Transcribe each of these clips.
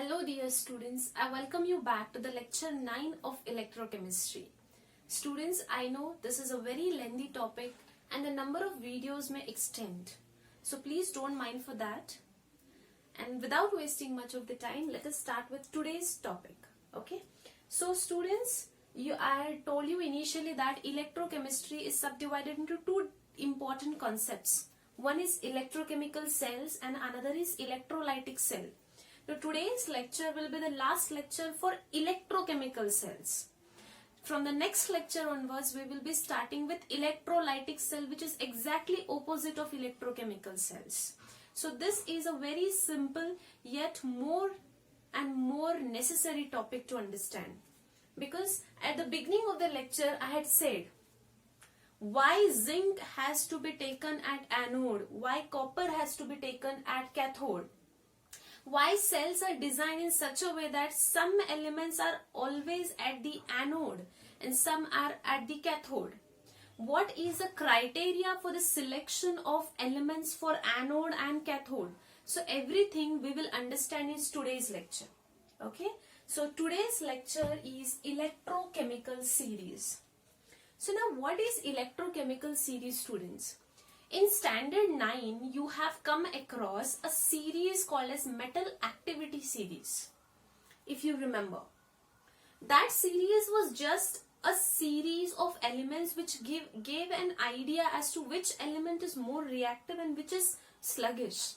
Hello dear students, I welcome you back to the lecture 9 of Electrochemistry. Students, I know this is a very lengthy topic and the number of videos may extend. So please don't mind for that. And without wasting much of the time, let us start with today's topic. Okay. So students, I told you initially that electrochemistry is subdivided into two important concepts. One is electrochemical cells and another is electrolytic cell. So today's lecture will be the last lecture for electrochemical cells. From the next lecture onwards, we will be starting with electrolytic cell, which is exactly opposite of electrochemical cells. So this is a very simple yet more and more necessary topic to understand. Because at the beginning of the lecture, I had said why zinc has to be taken at anode, why copper has to be taken at cathode. Why cells are designed in such a way that some elements are always at the anode and some are at the cathode. What is the criteria for the selection of elements for anode and cathode? So everything we will understand in today's lecture. Okay. So today's lecture is Electrochemical Series. So now what is Electrochemical Series, students? In standard 9, you have come across a series called as metal activity series. If you remember, that series was just a series of elements which gave an idea as to which element is more reactive and which is sluggish.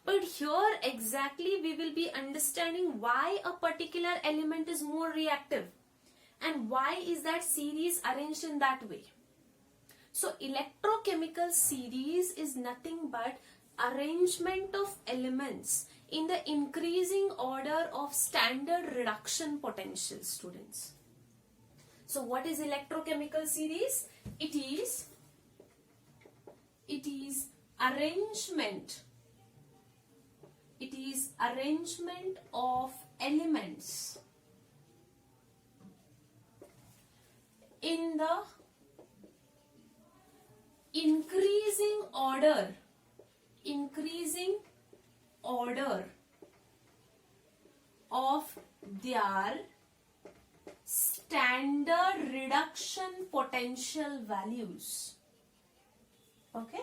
But here exactly we will be understanding why a particular element is more reactive and why is that series arranged in that way. So electrochemical series is nothing but arrangement of elements in the increasing order of standard reduction potential, students. So what is electrochemical series? It is arrangement. It is arrangement of elements in the increasing order of their standard reduction potential values. Okay.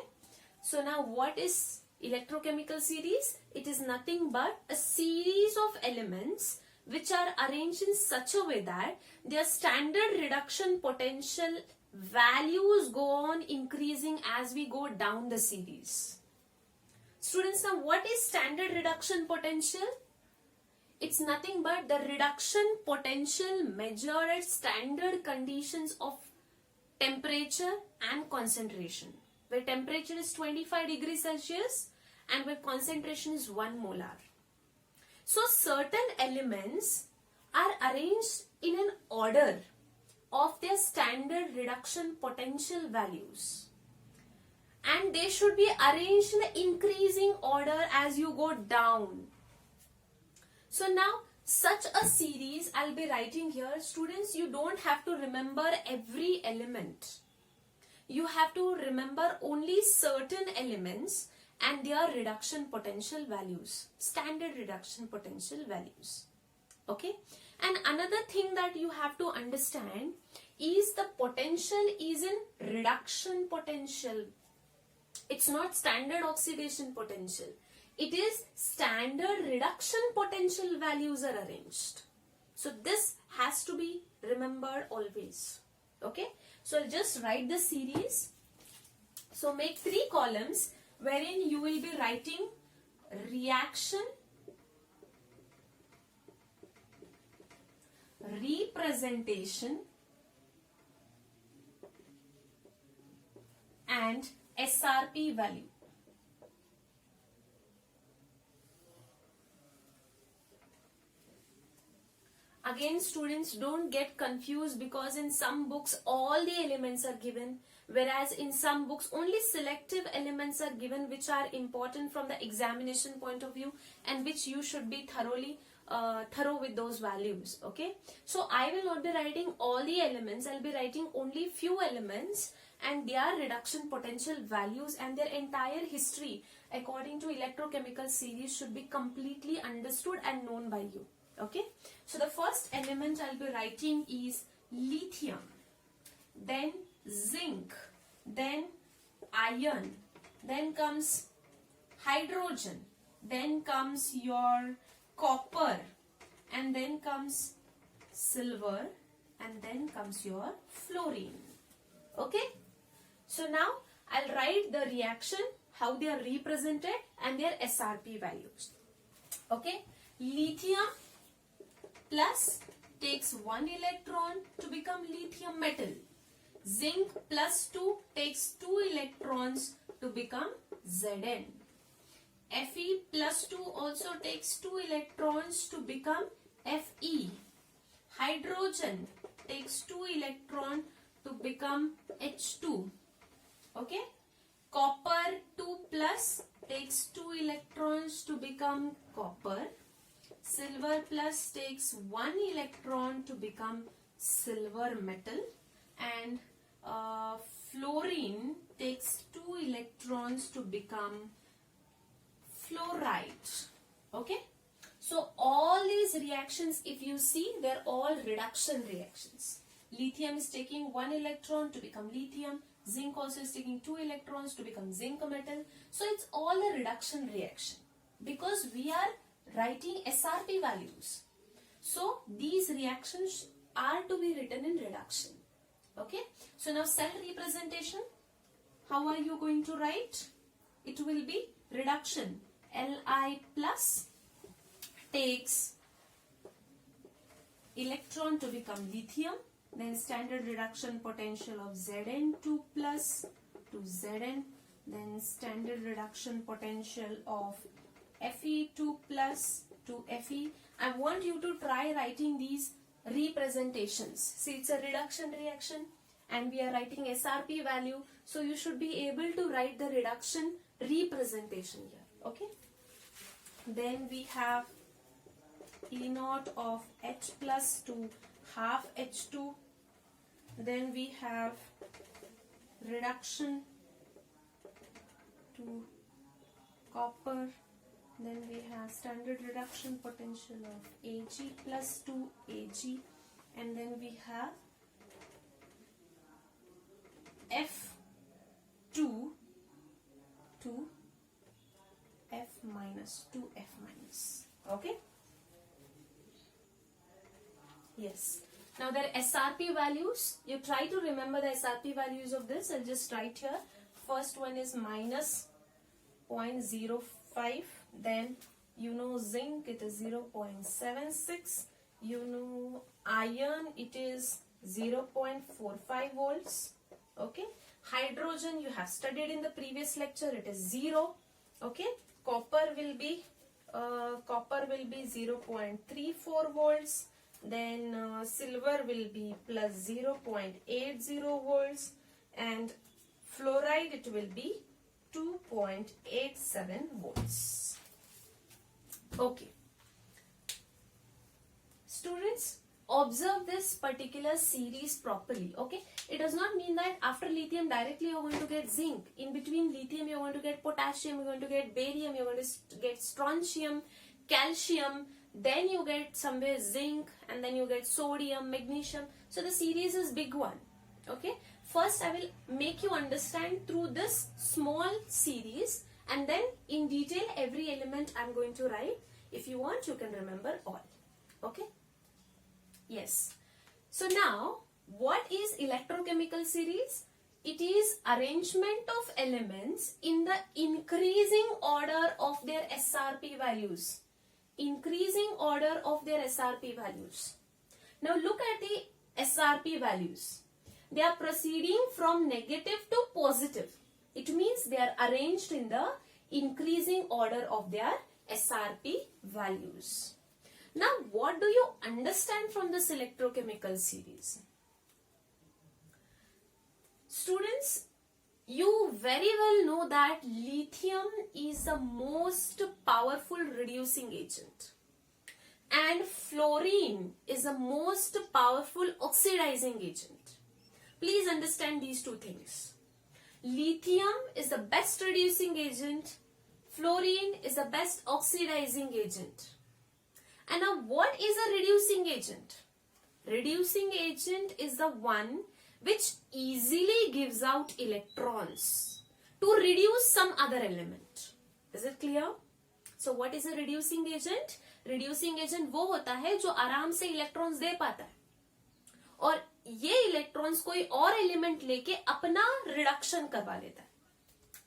So now what is electrochemical series? It is nothing but a series of elements which are arranged in such a way that their standard reduction potential values go on increasing as we go down the series. Students, now what is standard reduction potential? It's nothing but the reduction potential measured at standard conditions of temperature and concentration, where temperature is 25 degrees Celsius and where concentration is 1 molar. So certain elements are arranged in an order of their standard reduction potential values, and they should be arranged in the increasing order as you go down. So now such a series I'll be writing here. Students, you don't have to remember every element. You have to remember only certain elements and their reduction potential values, standard reduction potential values. Okay. And another thing that you have to understand is the potential is in reduction potential. It's not standard oxidation potential. It is standard reduction potential values are arranged. So this has to be remembered always. Okay. So I'll just write the series. So make 3 columns wherein you will be writing reaction, representation and SRP value. Again, students, don't get confused because in some books all the elements are given, whereas in some books only selective elements are given which are important from the examination point of view and which you should be thorough with those values. Okay. So I will not be writing all the elements. I'll be writing only few elements and their reduction potential values and their entire history according to electrochemical series should be completely understood and known by you. Okay, so the first element I'll be writing is lithium, then zinc, then iron, then comes hydrogen, then comes your copper, and then comes silver, and then comes your fluorine. Okay, so now I'll write the reaction, how they are represented and their SRP values. Okay, lithium plus takes 1 electron to become lithium metal. Zinc plus 2 takes 2 electrons to become Zn. Fe plus 2 also takes 2 electrons to become Fe. Hydrogen takes 2 electrons to become H2. Okay. Copper 2 plus takes 2 electrons to become copper. Silver plus takes 1 electron to become silver metal. And fluorine takes 2 electrons to become fluoride. Okay. So all these reactions, if you see, they're all reduction reactions. Lithium is taking 1 electron to become lithium. Zinc also is taking 2 electrons to become zinc metal. So it's all a reduction reaction because we are writing SRP values. So these reactions are to be written in reduction. Okay. So now cell representation, how are you going to write? It will be reduction. Li plus takes electron to become lithium. Then standard reduction potential of Zn2 plus to Zn. Then standard reduction potential of Fe2 plus to Fe. I want you to try writing these representations. See, it's a reduction reaction and we are writing SRP value. So you should be able to write the reduction representation here. Okay. Then we have E0 of H plus to half H2. Then we have reduction to copper. Then we have standard reduction potential of Ag plus 2 Ag. And then we have F2 to F minus to F minus. Okay. Yes. Now their SRP values, you try to remember the SRP values of this. I'll just write here. First one is minus 0.05. Then you know zinc, it is 0.76. You know iron, it is 0.45 volts. Okay. Hydrogen you have studied in the previous lecture, it is 0. Okay. Copper will be 0.34 volts. Then silver will be plus 0.80 volts and fluoride it will be 2.87 volts. Okay. Students, observe this particular series properly. Okay. It does not mean that after lithium directly you are going to get zinc. In between lithium you are going to get potassium, you are going to get barium, you are going to get strontium, calcium. Then you get somewhere zinc and then you get sodium, magnesium. So the series is big one. Okay. First I will make you understand through this small series and then in detail every element I am going to write. If you want you can remember all. Okay. Yes. So now what is electrochemical series? It is arrangement of elements in the increasing order of their SRP values. Increasing order of their SRP values. Now look at the SRP values. They are proceeding from negative to positive. It means they are arranged in the increasing order of their SRP values. Now what do you understand from this electrochemical series? Students, you very well know that lithium is the most powerful reducing agent and fluorine is the most powerful oxidizing agent. Please understand these two things. Lithium is the best reducing agent, Fluorine is the best oxidizing agent. And now what is a reducing agent? Reducing agent is the one which easily gives out electrons to reduce some other element. Is it clear? So what is a reducing agent? Reducing agent वो होता है जो आराम से electrons they पाता है और ये इलेक्ट्रॉन्स कोई और एलिमेंट लेके अपना रिडक्शन करवा लेता है.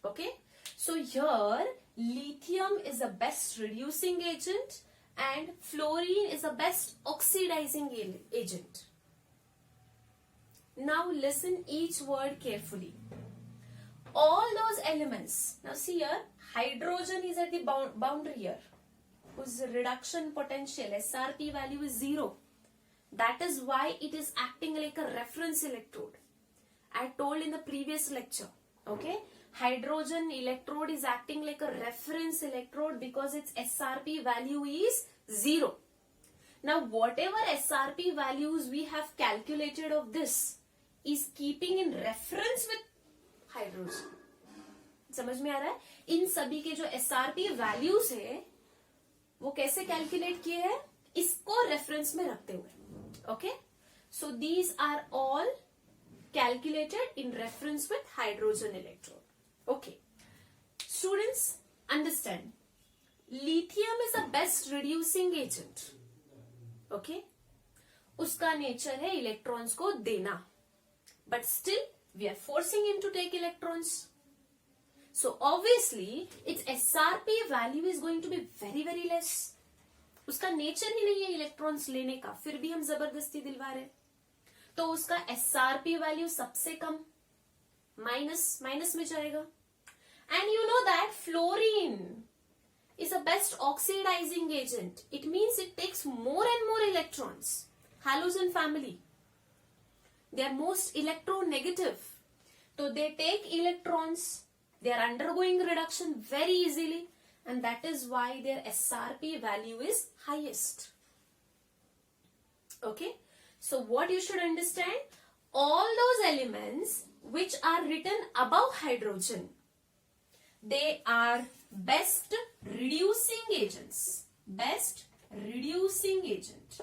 Okay? So here lithium is the best reducing agent and fluorine is the best oxidizing agent. Now listen each word carefully. All those elements, now see here, hydrogen is at the boundary here, whose reduction potential SRP value is 0. That is why it is acting like a reference electrode. I told in the previous lecture, okay? Hydrogen electrode is acting like a reference electrode because its SRP value is 0. Now whatever SRP values we have calculated of this is keeping in reference with hydrogen. समझ में आ रहा है? इन सभी के जो SRP values है वो कैसे कैलकुलेट किए हैं? इसको रेफरेंस में रखते हुए. Okay, so these are all calculated in reference with hydrogen electrode. Okay students, understand, lithium is the best reducing agent. Okay, उसका नेचर है इलेक्ट्रॉन्स को देना, but still we are forcing him to take electrons. So obviously its SRP value is going to be very very less. उसका nature ही नहीं है electrons लेने का, फिर भी हम जबरदस्ती दिलवा रहे, तो उसका SRP वैल्यू सबसे कम, माइनस में जाएगा. And you know that fluorine is a best oxidizing agent. It means it takes more and more electrons. Halogen family. They are most electronegative. So they take electrons, they are undergoing reduction very easily, and that is why their SRP value is highest. Okay, so what you should understand, all those elements which are written above hydrogen, they are best reducing agents. Best reducing agent.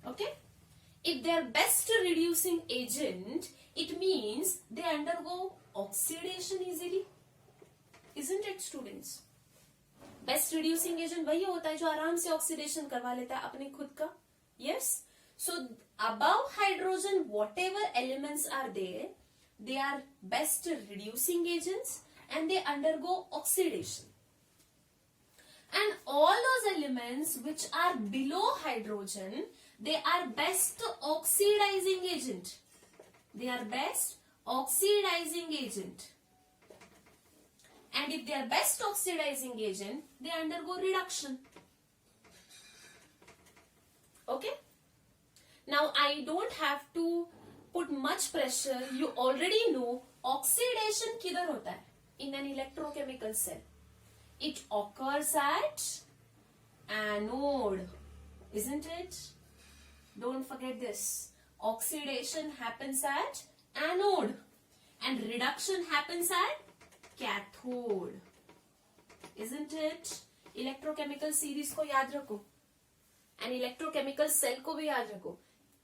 Okay. If they are best reducing agent, it means they undergo oxidation easily. Isn't it, students? Best reducing agent वही होता है जो आराम से oxidation करवा लेता है अपने खुद का. Yes. So above hydrogen, whatever elements are there, they are best reducing agents and they undergo oxidation. And all those elements which are below hydrogen, they are best oxidizing agent. They are best oxidizing agent. And if they are best oxidizing agent, they undergo reduction. Okay? Now I don't have to put much pressure. You already know oxidation किधर होता है? In an electrochemical cell. It occurs at anode. Isn't it? Don't forget this. Oxidation happens at anode and reduction happens at cathode. Isn't it? Electrochemical series को याद रखो and electrochemical cell को भी याद रखो.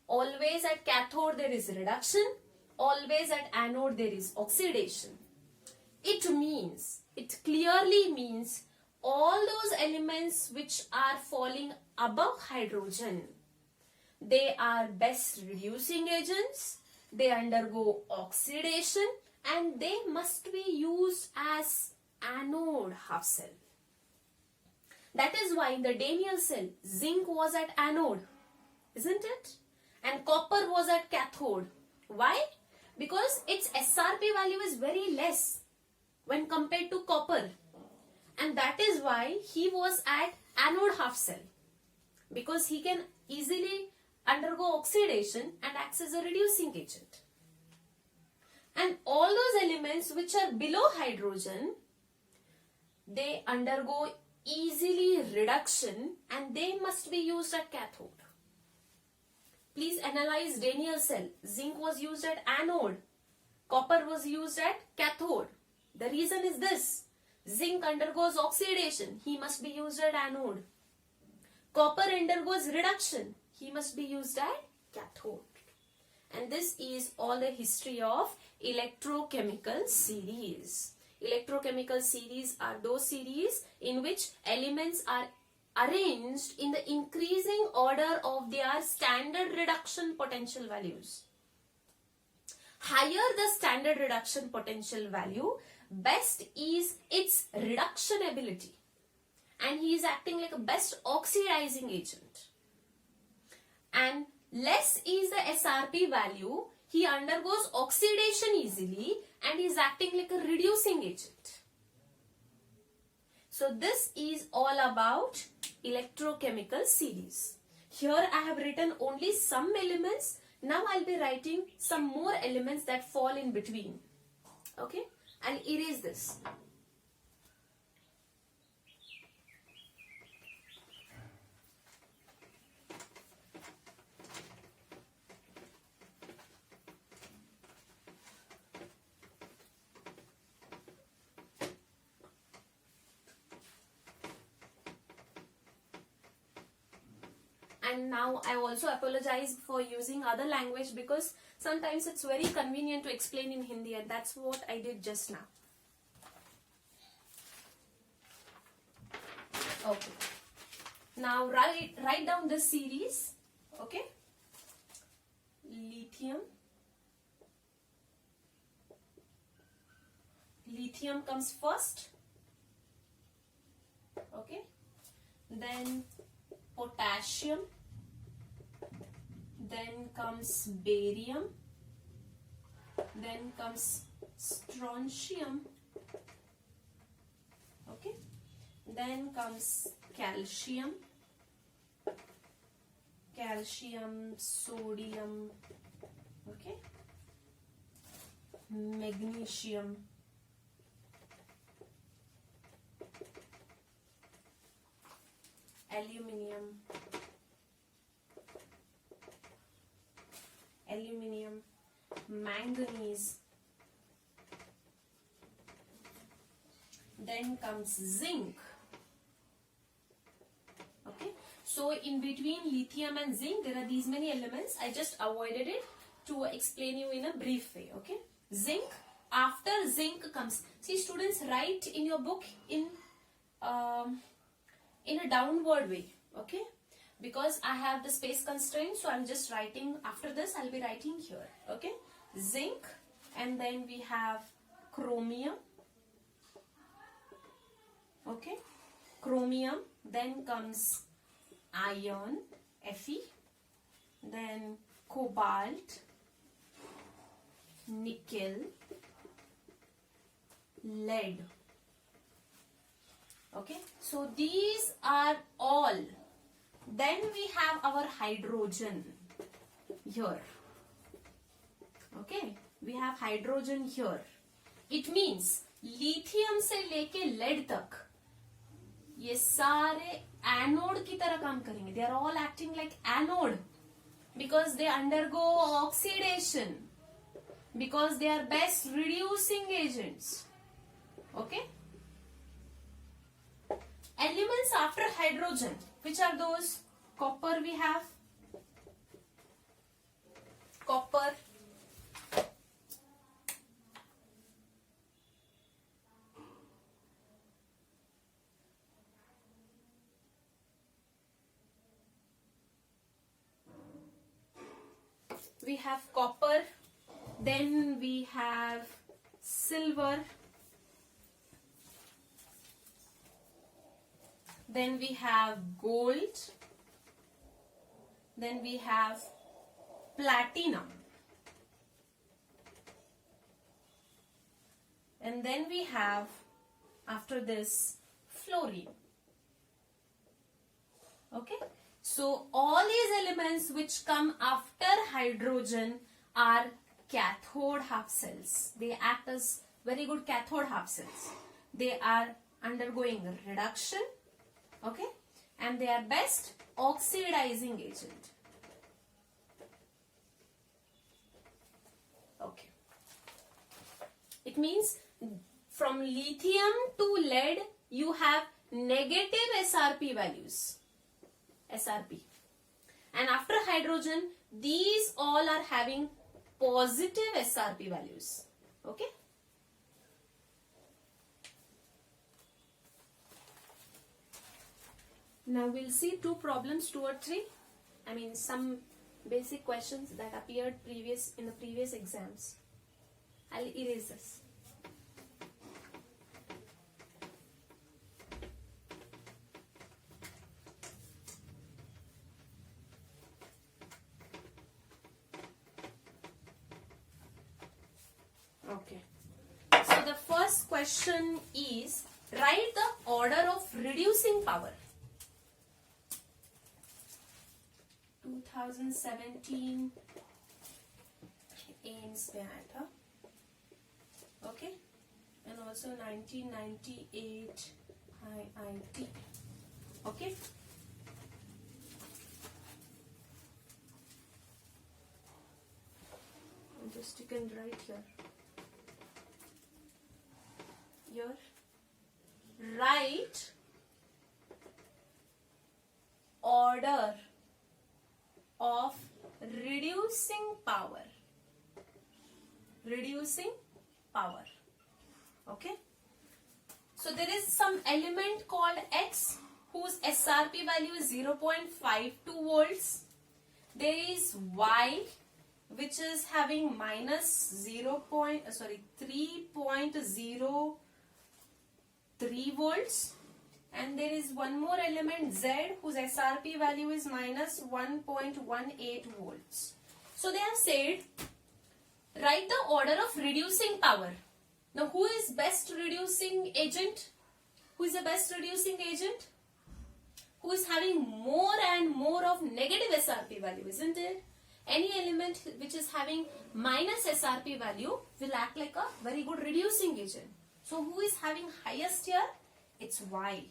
Always at cathode there is reduction, always at anode there is oxidation. It clearly means all those elements which are falling above hydrogen, they are best reducing agents, they undergo oxidation and they must be used as anode half cell. That is why in the Daniell cell, zinc was at anode, isn't it? And copper was at cathode. Why? Because its SRP value is very less when compared to copper. And that is why he was at anode half cell. Because he can easily undergo oxidation and acts as a reducing agent. And all those elements which are below hydrogen, they undergo easily reduction and they must be used at cathode. Please analyze Daniell cell. Zinc was used at anode. Copper was used at cathode. The reason is this. Zinc undergoes oxidation. He must be used at anode. Copper undergoes reduction. He must be used at cathode. And this is all the history of electrochemical series. Electrochemical series are those series in which elements are arranged in the increasing order of their standard reduction potential values. Higher the standard reduction potential value, best is its reduction ability. And he is acting like a best oxidizing agent. And less is the SRP value, he undergoes oxidation easily and is acting like a reducing agent. So this is all about electrochemical series. Here I have written only some elements. Now I'll be writing some more elements that fall in between. Okay? I'll erase this. And now I also apologize for using other language because sometimes it's very convenient to explain in Hindi, and that's what I did just now. Okay. Now write down this series. Okay. Lithium comes first. Okay. Then potassium. Then comes barium. Then comes strontium. Okay. Then comes calcium. Sodium. Okay. Magnesium. Aluminium, manganese. Then comes zinc. Okay. So in between lithium and zinc, there are these many elements. I just avoided it to explain you in a brief way. Okay. Zinc. After zinc comes. See, students, write in your book in a downward way. Okay. Because I have the space constraint, so I'm just writing. After this, I'll be writing here. Okay. Zinc. And then we have chromium. Okay. Chromium. Then comes iron, Fe. Then cobalt, nickel, lead. Okay. So these are all. Then we have our hydrogen here. Okay. We have hydrogen here. It means lithium से लेके lead तक ये सारे anode की तरह काम करेंगे. They are all acting like anode because they undergo oxidation, because they are best reducing agents. Okay. Elements after hydrogen, which are those? Copper we have. Copper. We have copper. Then we have silver. Then we have gold. Then we have platinum. And then we have, after this, fluorine. Okay. So all these elements which come after hydrogen are cathode half cells. They act as very good cathode half cells. They are undergoing reduction. Okay. And they are best oxidizing agent. Okay. It means from lithium to lead, you have negative SRP values. SRP. And after hydrogen, these all are having positive SRP values. Okay. Now we'll see two problems, 2 or 3. I mean some basic questions that appeared in the previous exams. I'll erase this. Okay. So the first question is, write the order of reducing power. 2017 AIMS में आया था, okay, and also 1998 IIT, okay. And just you can write here, write order of reducing power. Okay. So there is some element called X whose SRP value is 0.52 volts. There is Y which is having minus 3.03 volts. And there is one more element Z whose SRP value is minus 1.18 volts. So they have said, write the order of reducing power. Now who is best reducing agent? Who is the best reducing agent? Who is having more and more of negative SRP value, isn't it? Any element which is having minus SRP value will act like a very good reducing agent. So who is having highest here? It's Y.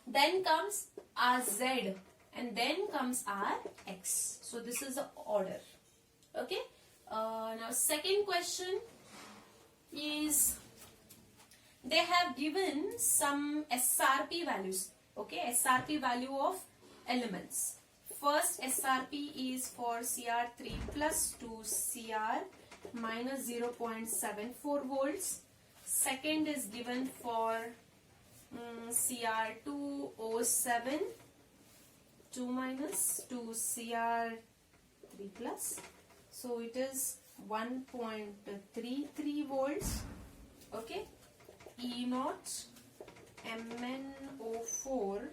Then comes our Z and then comes our X. So this is the order. Okay. Now second question is, they have given some SRP values. Okay, SRP value of elements. First SRP is for Cr3 plus to Cr minus 0.74 volts. Second is given for Cr2O7 2 minus to Cr3 plus. So it is 1.33 volts. Okay. E0 MnO4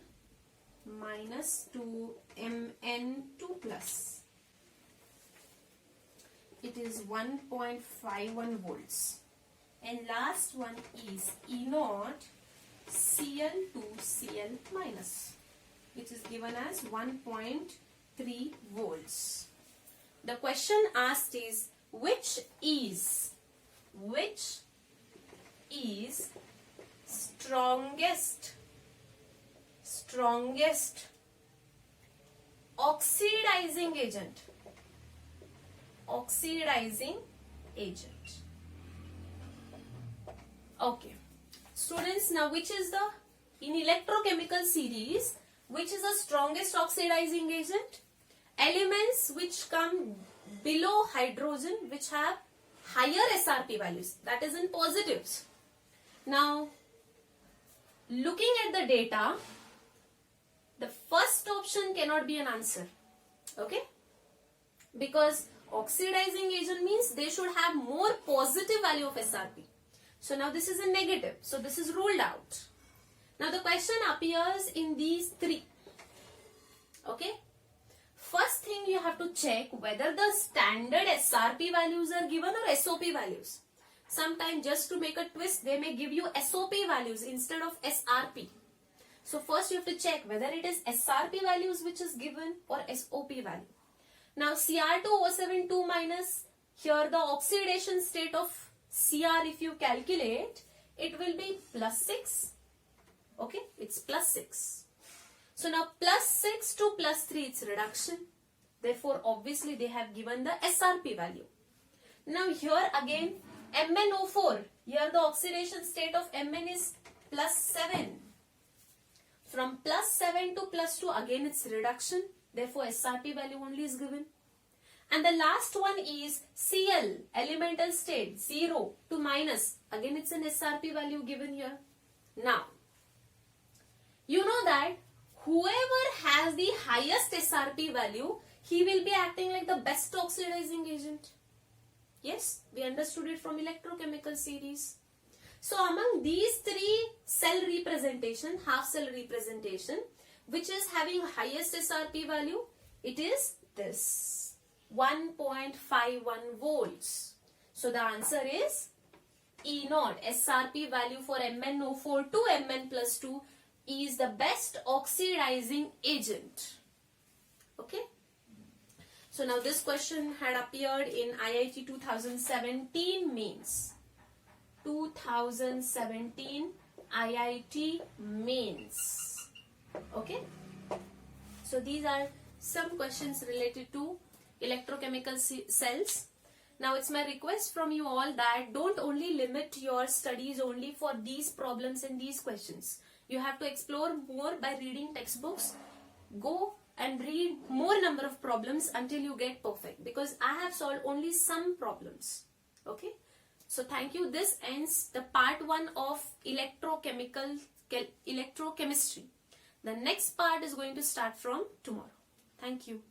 minus to Mn2 plus. It is 1.51 volts. And last one is E0 Cl2Cl minus, which is given as 1.3 volts. The question asked is, which is strongest oxidizing agent? Okay. Students, now which is in electrochemical series, which is the strongest oxidizing agent? Elements which come below hydrogen, which have higher SRP values, that is in positives. Now, looking at the data, the first option cannot be an answer. Okay? Because oxidizing agent means they should have more positive value of SRP. So now this is a negative. So this is ruled out. Now the question appears in these three. Okay. First thing you have to check whether the standard SRP values are given or SOP values. Sometimes just to make a twist, they may give you SOP values instead of SRP. So first you have to check whether it is SRP values which is given or SOP value. Now Cr2O7 2 minus, here the oxidation state of Cr, if you calculate, it will be plus 6. Okay, it's plus 6. So now plus 6 to plus 3, it's reduction. Therefore, obviously they have given the SRP value. Now here again, MnO4. Here the oxidation state of Mn is +7. From +7 to +2, again it's reduction. Therefore, SRP value only is given. And the last one is Cl, elemental state, 0 to minus. Again, it's an SRP value given here. Now, you know that whoever has the highest SRP value, he will be acting like the best oxidizing agent. Yes, we understood it from electrochemical series. So among these three cell representation, half cell representation, which is having highest SRP value, it is this 1.51 volts. So the answer is E0. SRP value for MnO4 to Mn+2 is the best oxidizing agent. Okay. So now this question had appeared in IIT 2017 mains. 2017 IIT mains. Okay. So these are some questions related to electrochemical cells. Now it's my request from you all that don't only limit your studies only for these problems and these questions. You have to explore more by reading textbooks. Go and read more number of problems until you get perfect, because I have solved only some problems. Okay. So thank you. This ends the part 1 of electrochemistry. The next part is going to start from tomorrow. Thank you.